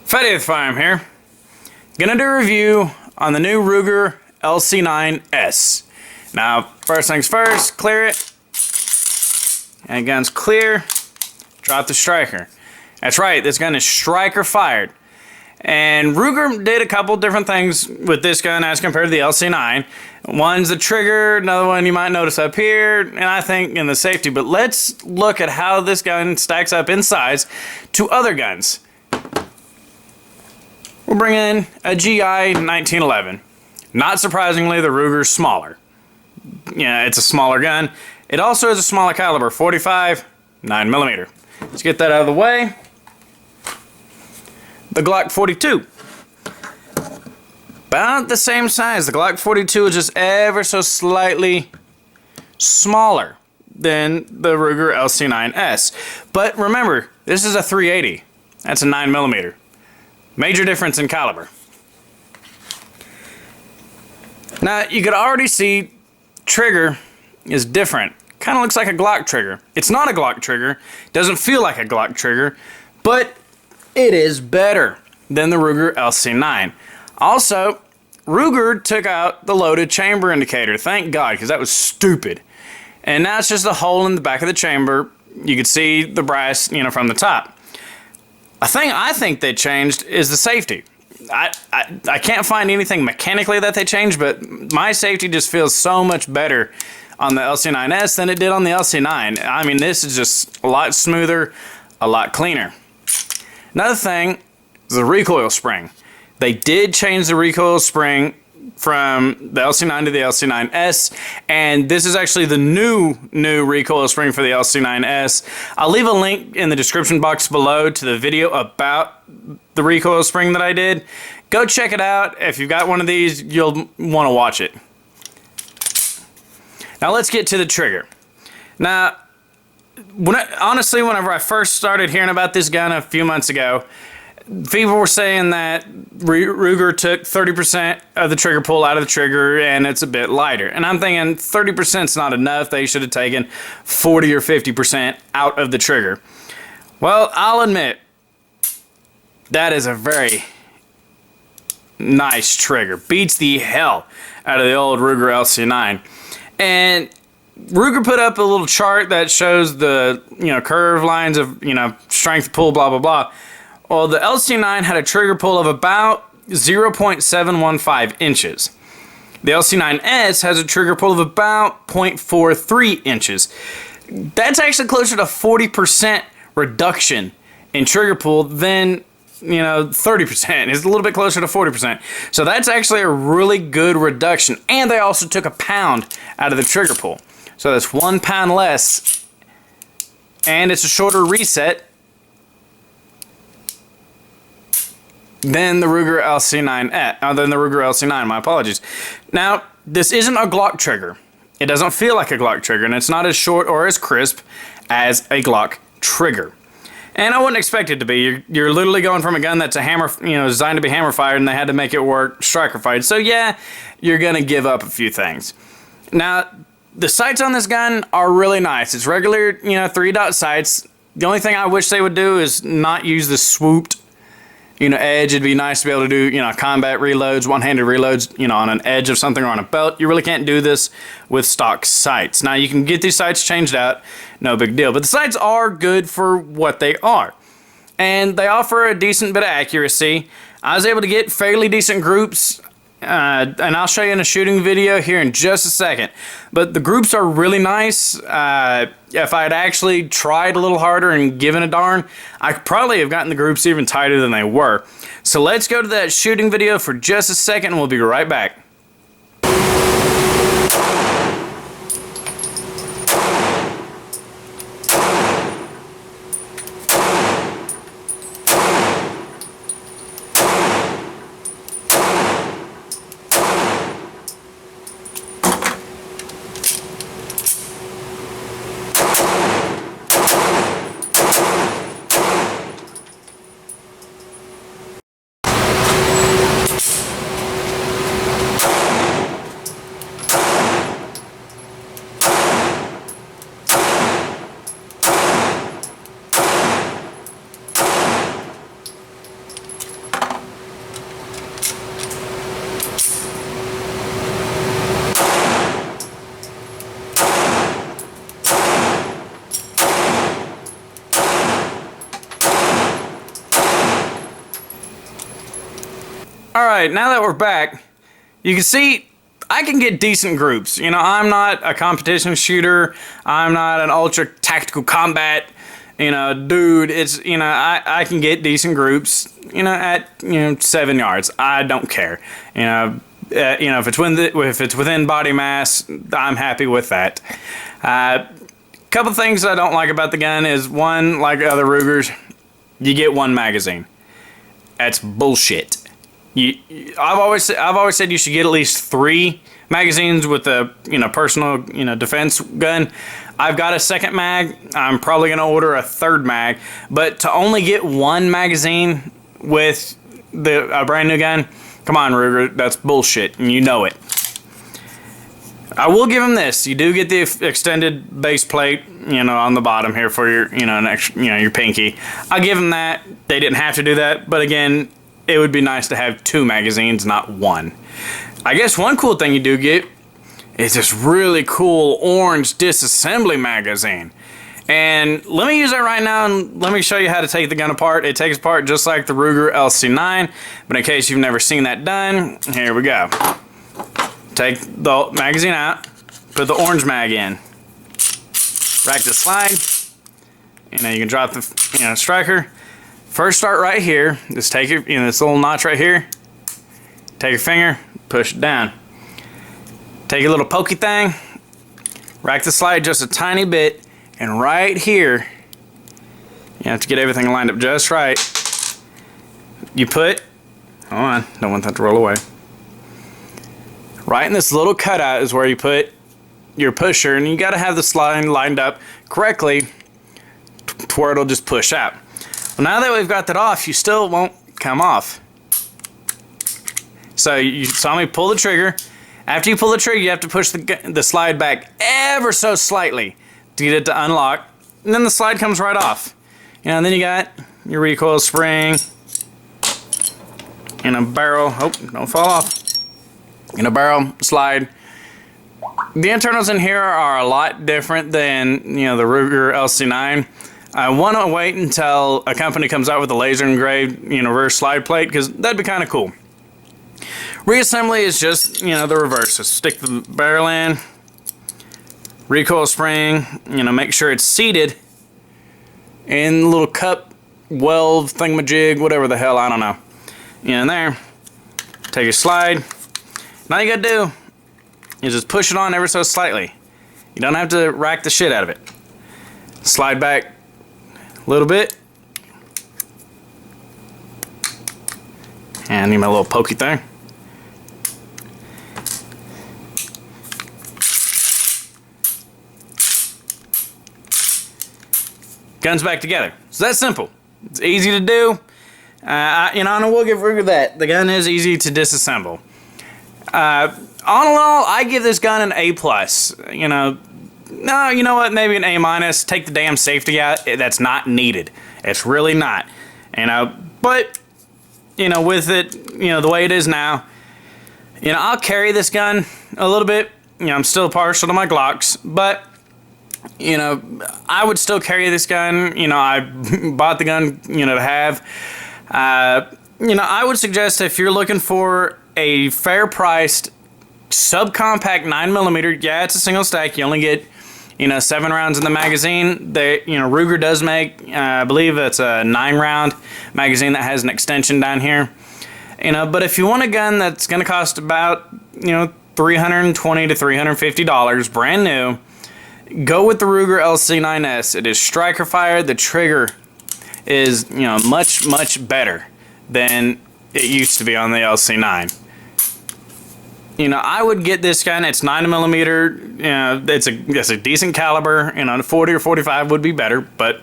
Fatty with Firearm here. Gonna do a review on the new Ruger LC9s. Now, first things first, clear it. And gun's clear. Drop the striker. That's right, this gun is striker fired. And Ruger did a couple different things with this gun as compared to the LC9. One's the trigger, another one you might notice up here, and I think in the safety. But let's look at how this gun stacks up in size to other guns. We'll bring in a GI 1911. Not surprisingly, the Ruger's smaller. Yeah, it's a smaller gun. It also is a smaller caliber, 45, 9mm. Let's get that out of the way. The Glock 42. About the same size. The Glock 42 is just ever so slightly smaller than the Ruger LC9s. But remember, this is a 380. That's a 9mm. Major difference in caliber. Now, you could already see trigger is different. Kind of looks like a Glock trigger. It's not a Glock trigger. Doesn't feel like a Glock trigger. But it is better than the Ruger LC9. Also, Ruger took out the loaded chamber indicator. Thank God, because that was stupid. And now it's just a hole in the back of the chamber. You can see the brass, from the top. A thing I think they changed is the safety. I can't find anything mechanically that they changed, but my safety just feels so much better on the LC9s than it did on the LC9. I mean, this is just a lot smoother, a lot cleaner. Another thing is the recoil spring. They did change the recoil spring from the LC9 to the LC9s, and this is actually the new recoil spring for the LC9s. I'll leave a link in the description box below to the video about the recoil spring that I did. Go check it out. If you've got one of these, you'll want to watch it. Now let's get to the trigger. Now, honestly, whenever I first started hearing about this gun a few months ago, people were saying that Ruger took 30% of the trigger pull out of the trigger and it's a bit lighter. And I'm thinking 30% is not enough. They should have taken 40 or 50% out of the trigger. Well, I'll admit, that is a very nice trigger. Beats the hell out of the old Ruger LC9. And Ruger put up a little chart that shows the, curve lines of, strength pull, blah, blah, blah. Well, the LC9 had a trigger pull of about 0.715 inches. The LC9s has a trigger pull of about 0.43 inches. That's actually closer to 40% reduction in trigger pull than, 30%. It's a little bit closer to 40%. So that's actually a really good reduction. And they also took a pound out of the trigger pull. So that's 1 pound less. And it's a shorter reset than the Ruger LC9, my apologies. Now, this isn't a Glock trigger. It doesn't feel like a Glock trigger, and it's not as short or as crisp as a Glock trigger. And I wouldn't expect it to be. You're literally going from a gun that's a hammer, designed to be hammer fired, and they had to make it work striker fired. So yeah, you're gonna give up a few things. Now, the sights on this gun are really nice. It's regular, 3-dot sights. The only thing I wish they would do is not use the swooped edge. It'd be nice to be able to do, combat reloads, one-handed reloads, on an edge of something or on a belt. You really can't do this with stock sights. Now, you can get these sights changed out, no big deal. But the sights are good for what they are. And they offer a decent bit of accuracy. I was able to get fairly decent groups, and I'll show you in a shooting video here in just a second. But the groups are really nice. If I had actually tried a little harder and given a darn, I could probably have gotten the groups even tighter than they were. So let's go to that shooting video for just a second and we'll be right back. Alright, now that we're back, you can see I can get decent groups. You know, I'm not a competition shooter. I'm not an ultra tactical combat, you know, dude. It's, you know, I can get decent groups, you know, at, 7 yards. I don't care. If it's within body mass, I'm happy with that. Couple things I don't like about the gun is, one, like other Rugers, you get one magazine. That's bullshit. I've always said you should get at least 3 magazines with a personal defense gun. I've got a second mag. I'm probably gonna order a third mag, but to only get 1 magazine with a brand new gun, come on, Ruger, that's bullshit, and you know it. I will give them this. You do get the extended base plate, on the bottom here for your, your pinky. I'll give them that. They didn't have to do that, but again, it would be nice to have 2 magazines, not 1. I guess one cool thing you do get is this really cool orange disassembly magazine. And let me use that right now and let me show you how to take the gun apart. It takes apart just like the Ruger LC9, but in case you've never seen that done, here we go. Take the magazine out, put the orange mag in, rack the slide, you can drop the striker. First start right here, just take your, this little notch right here, take your finger, push it down. Take a little pokey thing, rack the slide just a tiny bit, and right here, you have to get everything lined up just right. You put, hold on, don't want that to roll away. Right in this little cutout is where you put your pusher, and you got to have the slide lined up correctly to where it'll just push out. Well, now that we've got that off, you still won't come off. So you saw me pull the trigger. After you pull the trigger, you have to push the slide back ever so slightly to get it to unlock, and then the slide comes right off. And then you got your recoil spring and a barrel. Oh, don't fall off. In a barrel slide. The internals in here are a lot different than the Ruger LC9. I want to wait until a company comes out with a laser engraved reverse slide plate, because that'd be kind of cool. Reassembly is just the reverse. Just stick the barrel in, recoil spring, make sure it's seated in the little cup, weld, thingamajig, whatever the hell, I don't know. In there, take your slide. All you gotta do is just push it on ever so slightly. You don't have to rack the shit out of it. Slide back a little bit. And I need my little pokey thing. Guns back together. So that's simple. It's easy to do. And I will give Ruger that. The gun is easy to disassemble. All in all, I give this gun an A+. No, you know what? Maybe an A-. Take the damn safety out. That's not needed. It's really not. But with it, the way it is now, I'll carry this gun a little bit. I'm still partial to my Glocks, but I would still carry this gun. I bought the gun, to have. I would suggest, if you're looking for a fair-priced subcompact 9mm, yeah, it's a single stack. You only get 7 rounds in the magazine. Ruger does make, I believe it's a 9-round magazine that has an extension down here. But if you want a gun that's going to cost about $320 to $350 brand new, go with the Ruger LC9s. It is striker fired. The trigger is much better than it used to be on the LC9. I would get this gun. It's 9mm. It's a decent caliber. 40 or 45 would be better. But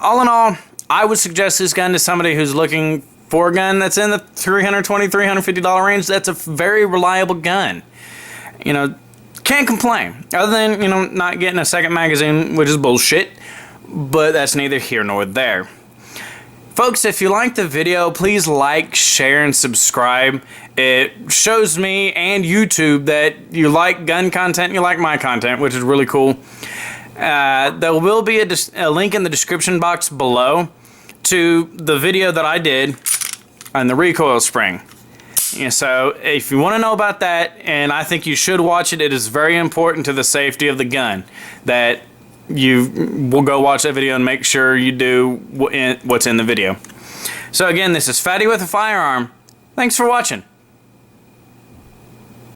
all in all, I would suggest this gun to somebody who's looking for a gun that's in the $320, $350 range. That's a very reliable gun. Can't complain. Other than not getting a second magazine, which is bullshit. But that's neither here nor there. Folks, if you liked the video, please like, share, and subscribe. It shows me and YouTube that you like gun content, you like my content, which is really cool. There will be a link in the description box below to the video that I did and the recoil spring. And so if you want to know about that, and I think you should watch it, it is very important to the safety of the gun that you will go watch that video and make sure you do what's in the video. So again, this is Fatty with a Firearm. Thanks for watching.